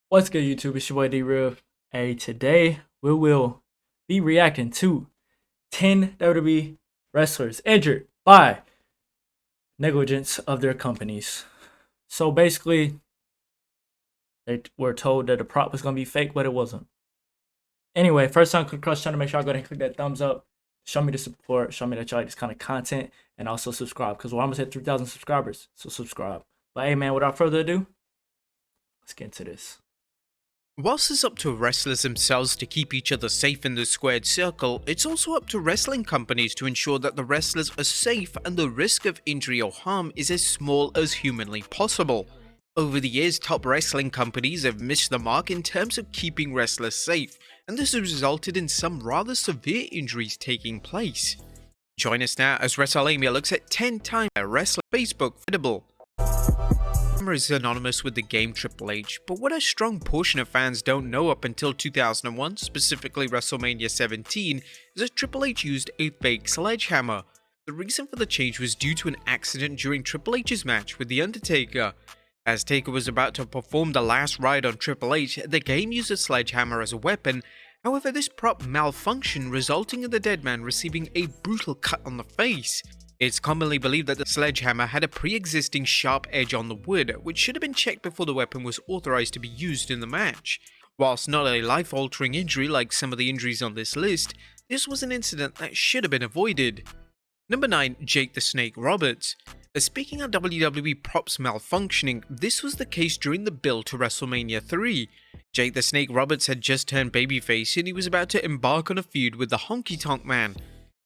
What's good, YouTube? It's your boy D-Real. Hey, today we will be reacting to 10 WWE wrestlers injured by negligence of their companies. So basically, they were told that the prop was going to be fake, but it wasn't. Anyway, first time click across the channel, make sure I go ahead and click that thumbs up. Show me the support. Show me that you like this kind of content. And also subscribe, because we're almost at 3,000 subscribers. So subscribe. But hey, man, without further ado, let's get into this. Whilst it's up to wrestlers themselves to keep each other safe in the squared circle, it's also up to wrestling companies to ensure that the wrestlers are safe and the risk of injury or harm is as small as humanly possible. Over the years, top wrestling companies have missed the mark in terms of keeping wrestlers safe, and this has resulted in some rather severe injuries taking place. Join us now as WrestleMania looks at 10 times a wrestler Facebook credible. Is synonymous with the game Triple H, but what a strong portion of fans don't know up until 2001, specifically WrestleMania 17, is that Triple H used a fake sledgehammer. The reason for the change was due to an accident during Triple H's match with The Undertaker. As Taker was about to perform the last ride on Triple H, the game used a sledgehammer as a weapon. However, this prop malfunctioned, resulting in the dead man receiving a brutal cut on the face. It's commonly believed that the sledgehammer had a pre-existing sharp edge on the wood, which should have been checked before the weapon was authorized to be used in the match. Whilst not a life-altering injury like some of the injuries on this list, this was an incident that should have been avoided. Number 9. Jake the Snake Roberts. Speaking of WWE props malfunctioning, this was the case during the build to WrestleMania 3. Jake the Snake Roberts had just turned babyface and he was about to embark on a feud with the Honky Tonk Man.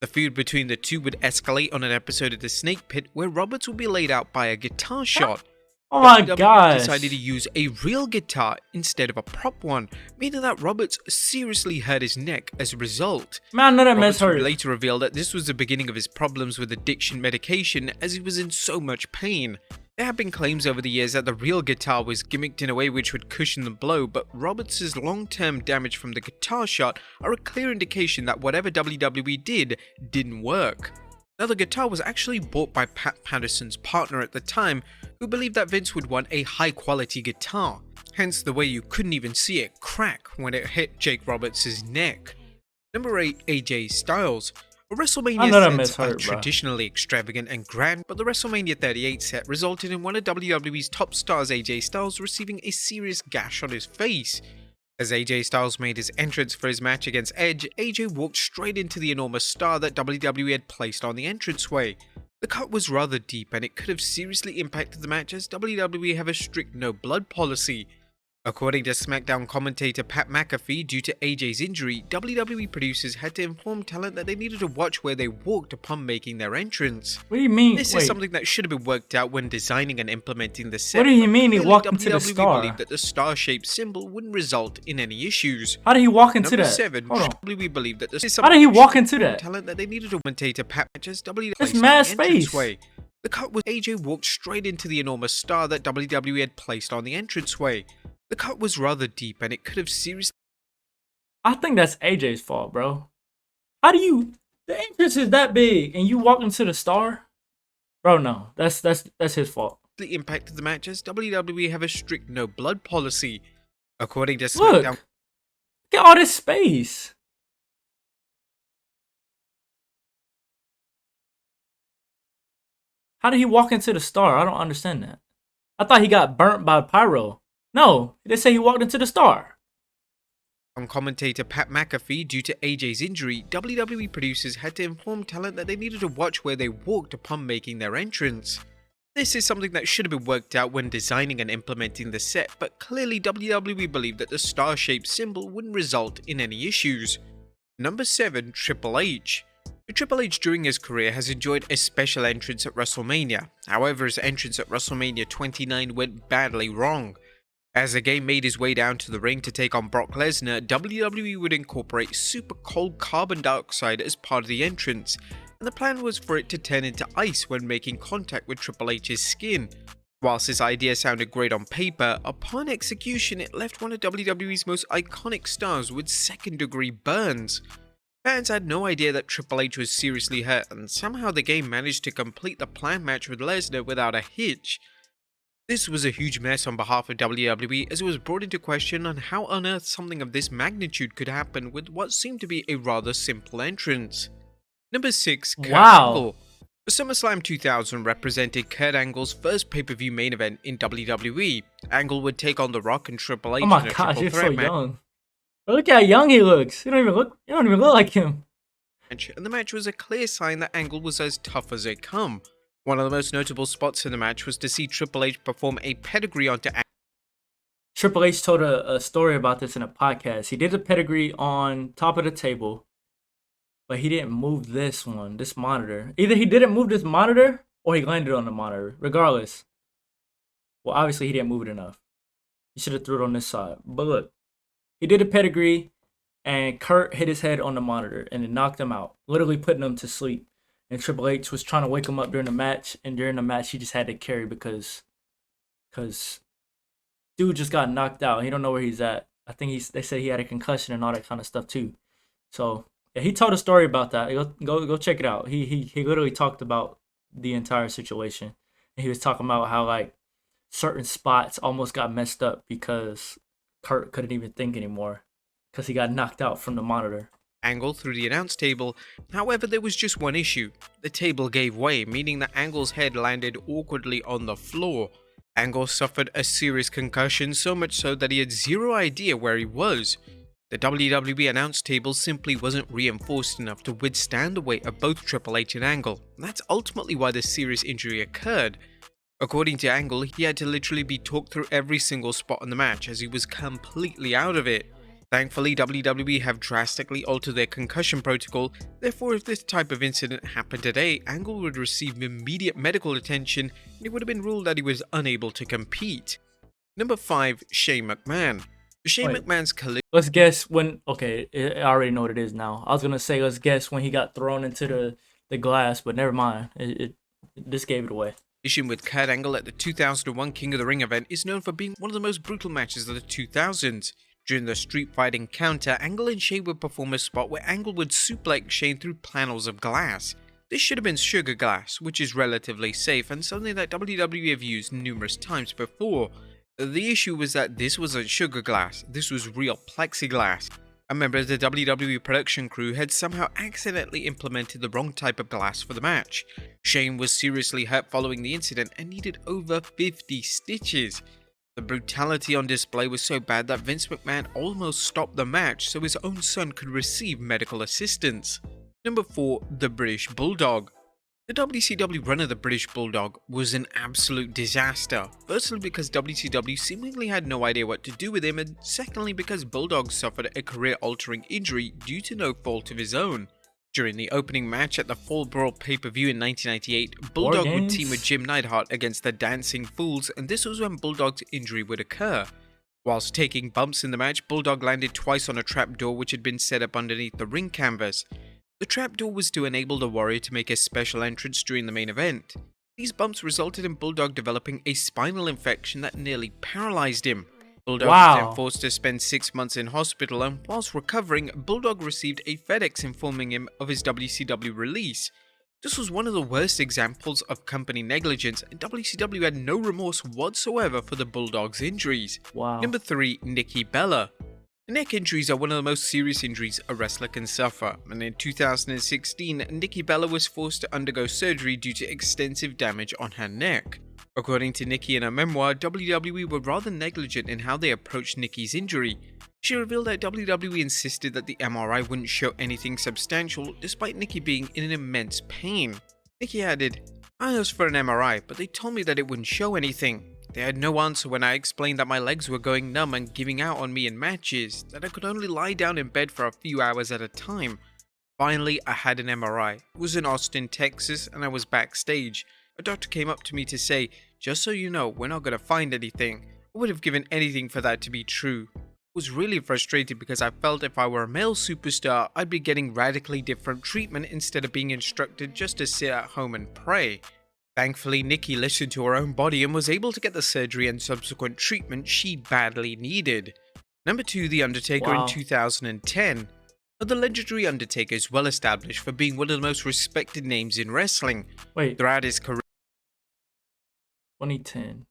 The feud between the two would escalate on an episode of The Snake Pit where Roberts would be laid out by a guitar shot. Oh my WWE gosh. decided to use a real guitar instead of a prop one, meaning that Roberts seriously hurt his neck as a result. Man, none of that Roberts mess would hurt. later reveal that this was the beginning of his problems with addiction medication as he was in so much pain. There have been claims over the years that the real guitar was gimmicked in a way which would cushion the blow, but Roberts' long-term damage from the guitar shot are a clear indication that whatever WWE did didn't work. Now, the guitar was actually bought by Pat Patterson's partner at the time, who believed that Vince would want a high-quality guitar, hence the way you couldn't even see it crack when it hit Jake Roberts' neck. Number 8. AJ Styles. WrestleMania sets are traditionally extravagant and grand, but the WrestleMania 38 set resulted in one of WWE's top stars, AJ Styles, receiving a serious gash on his face. As AJ Styles made his entrance for his match against Edge, AJ walked straight into the enormous star that WWE had placed on the entranceway. The cut was rather deep and it could have seriously impacted the match as WWE have a strict no blood policy. According to SmackDown commentator Pat McAfee, due to AJ's injury, WWE producers had to inform talent that they needed to watch where they walked upon making their entrance. What do you mean? This is something that should have been worked out when designing and implementing the set. What do you mean he walked into the star? Believed that the star-shaped symbol wouldn't result in any issues. How did he walk into Number that? 7. We believe that this is How did he walk into that? Talent that they needed to commentator Pat matches WWE. That's mad space. The cut was AJ walked straight into the enormous star that WWE had placed on the entranceway. The cut was rather deep and it could have seriously... I think that's AJ's fault, bro. How do you... The entrance is that big and you walk into the star? Bro, no. That's his fault. ...impacted the matches. WWE have a strict no blood policy. According to Look. SmackDown... Look at all this space. How did he walk into the star? I don't understand that. I thought he got burnt by pyro. No, they say he walked into the star. On commentator Pat McAfee, due to AJ's injury, WWE producers had to inform talent that they needed to watch where they walked upon making their entrance. This is something that should have been worked out when designing and implementing the set, but clearly WWE believed that the star-shaped symbol wouldn't result in any issues. Number 7. Triple H. Triple H during his career has enjoyed a special entrance at WrestleMania. However, his entrance at WrestleMania 29 went badly wrong. As the game made his way down to the ring to take on Brock Lesnar, WWE would incorporate super cold carbon dioxide as part of the entrance, and the plan was for it to turn into ice when making contact with Triple H's skin. Whilst this idea sounded great on paper, upon execution it left one of WWE's most iconic stars with second-degree burns. Fans had no idea that Triple H was seriously hurt, and somehow the game managed to complete the planned match with Lesnar without a hitch. This was a huge mess on behalf of WWE as it was brought into question on how on earth something of this magnitude could happen with what seemed to be a rather simple entrance. Number 6. Kurt Wow. Angle. SummerSlam 2000 represented Kurt Angle's first pay-per-view main event in WWE. Angle would take on The Rock and Triple H Oh my in a gosh, triple you're so threat match. young. But look how young he looks. You don't even look like him. And the match was a clear sign that Angle was as tough as they come. One of the most notable spots in the match was to see Triple H perform a pedigree onto Angle. Triple H told a story about this in a podcast. He did a pedigree on top of the table, but he didn't move this monitor. Either he didn't move this monitor or he landed on the monitor. Regardless. Well, obviously he didn't move it enough. He should have threw it on this side. But look, he did a pedigree and Kurt hit his head on the monitor and it knocked him out, literally putting him to sleep. And Triple H was trying to wake him up during the match, and during the match he just had to carry because dude just got knocked out. He don't know where he's at. I think they said he had a concussion and all that kind of stuff too. So yeah, he told a story about that. Go check it out. He literally talked about the entire situation. And he was talking about how like certain spots almost got messed up because Kurt couldn't even think anymore because he got knocked out from the monitor. Angle through the announce table. However, there was just one issue. The table gave way, meaning that Angle's head landed awkwardly on the floor. Angle suffered a serious concussion, so much so that he had zero idea where he was. The WWE announce table simply wasn't reinforced enough to withstand the weight of both Triple H and Angle. That's ultimately why the serious injury occurred. According to Angle, he had to literally be talked through every single spot in the match as he was completely out of it. Thankfully, WWE have drastically altered their concussion protocol, therefore if this type of incident happened today, Angle would receive immediate medical attention and it would have been ruled that he was unable to compete. Number 5. Shane McMahon. Shane Wait. McMahon's collision. Let's guess when. Okay, I already know what it is now. I was gonna say let's guess when he got thrown into the glass, but never mind. It this gave it away. With Kurt Angle at the 2001 King of the Ring event is known for being one of the most brutal matches of the 2000s. During the street fight encounter, Angle and Shane would perform a spot where Angle would suplex Shane through panels of glass. This should have been sugar glass, which is relatively safe and something that WWE have used numerous times before. The issue was that this wasn't sugar glass, this was real plexiglass. A member of the WWE production crew had somehow accidentally implemented the wrong type of glass for the match. Shane was seriously hurt following the incident and needed over 50 stitches. The brutality on display was so bad that Vince McMahon almost stopped the match so his own son could receive medical assistance. Number 4. The British Bulldog. The WCW run of the British Bulldog was an absolute disaster. Firstly because WCW seemingly had no idea what to do with him, and secondly because Bulldog suffered a career-altering injury due to no fault of his own. During the opening match at the Fall Brawl pay-per-view in 1998, Bulldog would team with Jim Neidhart against the Dancing Fools, and this was when Bulldog's injury would occur. Whilst taking bumps in the match, Bulldog landed twice on a trapdoor which had been set up underneath the ring canvas. The trapdoor was to enable the Warrior to make a special entrance during the main event. These bumps resulted in Bulldog developing a spinal infection that nearly paralyzed him. Bulldog was then forced to spend 6 months in hospital, and whilst recovering, Bulldog received a FedEx informing him of his WCW release. This was one of the worst examples of company negligence, and WCW had no remorse whatsoever for the Bulldog's injuries. Number 3. Nikki Bella. Neck injuries are one of the most serious injuries a wrestler can suffer, and in 2016, Nikki Bella was forced to undergo surgery due to extensive damage on her neck. According to Nikki in her memoir, WWE were rather negligent in how they approached Nikki's injury. She revealed that WWE insisted that the MRI wouldn't show anything substantial, despite Nikki being in an immense pain. Nikki added, "I asked for an MRI, but they told me that it wouldn't show anything. They had no answer when I explained that my legs were going numb and giving out on me in matches, that I could only lie down in bed for a few hours at a time. Finally, I had an MRI. It was in Austin, Texas, and I was backstage. A doctor came up to me to say, 'Just so you know, we're not going to find anything.' I would have given anything for that to be true. I was really frustrated because I felt if I were a male superstar, I'd be getting radically different treatment instead of being instructed just to sit at home and pray." Thankfully, Nikki listened to her own body and was able to get the surgery and subsequent treatment she badly needed. Number 2. The Undertaker in 2010. The legendary Undertaker is well established for being one of the most respected names in wrestling. Throughout his career, 2010.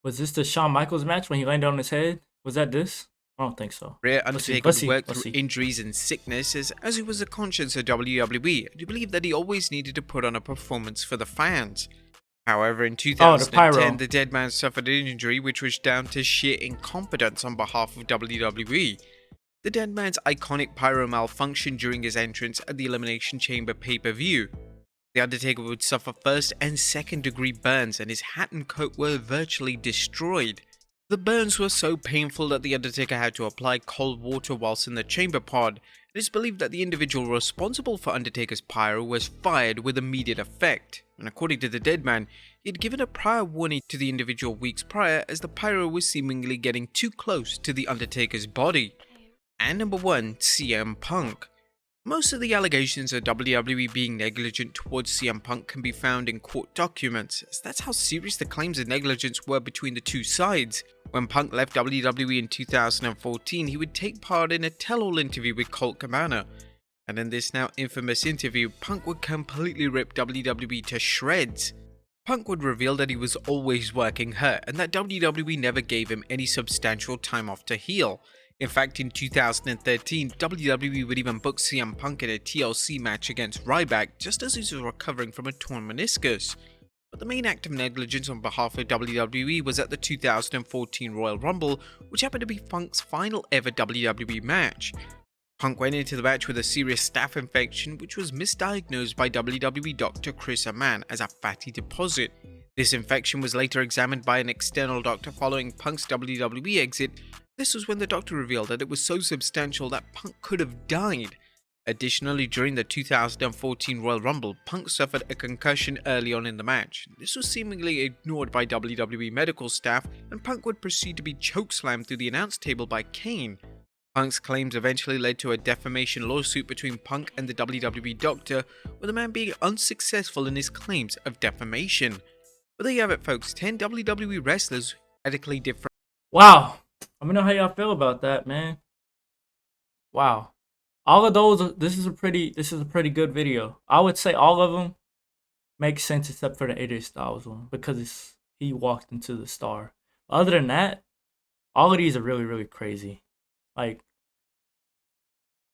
Was this the Shawn Michaels match when he landed on his head? Was that this? I don't think so. Rare Let's see. Undertaker Let's would see. work Let's through see. injuries and sickness as he was a conscience of WWE. He believed that he always needed to put on a performance for the fans. However, in Oh, the pyro. 2010, the dead man suffered an injury which was down to sheer incompetence on behalf of WWE. The dead man's iconic pyro malfunctioned during his entrance at the Elimination Chamber pay-per-view. The Undertaker would suffer first and second degree burns, and his hat and coat were virtually destroyed. The burns were so painful that the Undertaker had to apply cold water whilst in the chamber pod. It is believed that the individual responsible for Undertaker's pyro was fired with immediate effect, and according to the dead man, he had given a prior warning to the individual weeks prior as the pyro was seemingly getting too close to the Undertaker's body. And number 1, CM Punk. Most of the allegations of WWE being negligent towards CM Punk can be found in court documents, as that's how serious the claims of negligence were between the two sides. When Punk left WWE in 2014, he would take part in a tell-all interview with Colt Cabana, and in this now infamous interview, Punk would completely rip WWE to shreds. Punk would reveal that he was always working hurt, and that WWE never gave him any substantial time off to heal. In fact, in 2013, WWE would even book CM Punk in a TLC match against Ryback just as he was recovering from a torn meniscus. But the main act of negligence on behalf of WWE was at the 2014 Royal Rumble, which happened to be Punk's final ever WWE match. Punk went into the match with a serious staph infection, which was misdiagnosed by WWE doctor Chris Amann as a fatty deposit. This infection was later examined by an external doctor following Punk's WWE exit. This was when the doctor revealed that it was so substantial that Punk could have died. Additionally, during the 2014 Royal Rumble, Punk suffered a concussion early on in the match. This was seemingly ignored by WWE medical staff, and Punk would proceed to be chokeslammed through the announce table by Kane. Punk's claims eventually led to a defamation lawsuit between Punk and the WWE doctor, with the man being unsuccessful in his claims of defamation. But there you have it, folks. 10 WWE wrestlers radically different. Wow. Let me know how y'all feel about that, man. Wow. All of those, this is a pretty good video. I would say all of them make sense except for the AJ Styles one because he walked into the star. Other than that, all of these are really, really crazy. Like,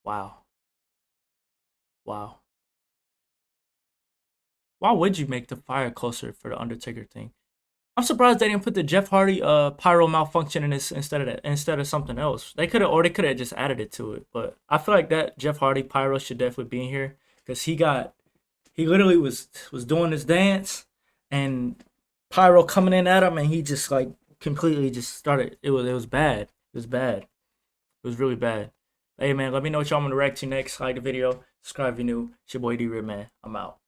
wow. Wow. Why would you make the fire closer for the Undertaker thing? I'm surprised they didn't put the Jeff Hardy pyro malfunction in this instead of something else. They could have just added it to it. But I feel like that Jeff Hardy pyro should definitely be in here because he literally was doing this dance and pyro coming in at him and he just like completely just started. It was bad. It was bad. It was really bad. Hey man, let me know what y'all want to react to next. Like the video, subscribe if you're new. It's your boy D-Rib, man. I'm out.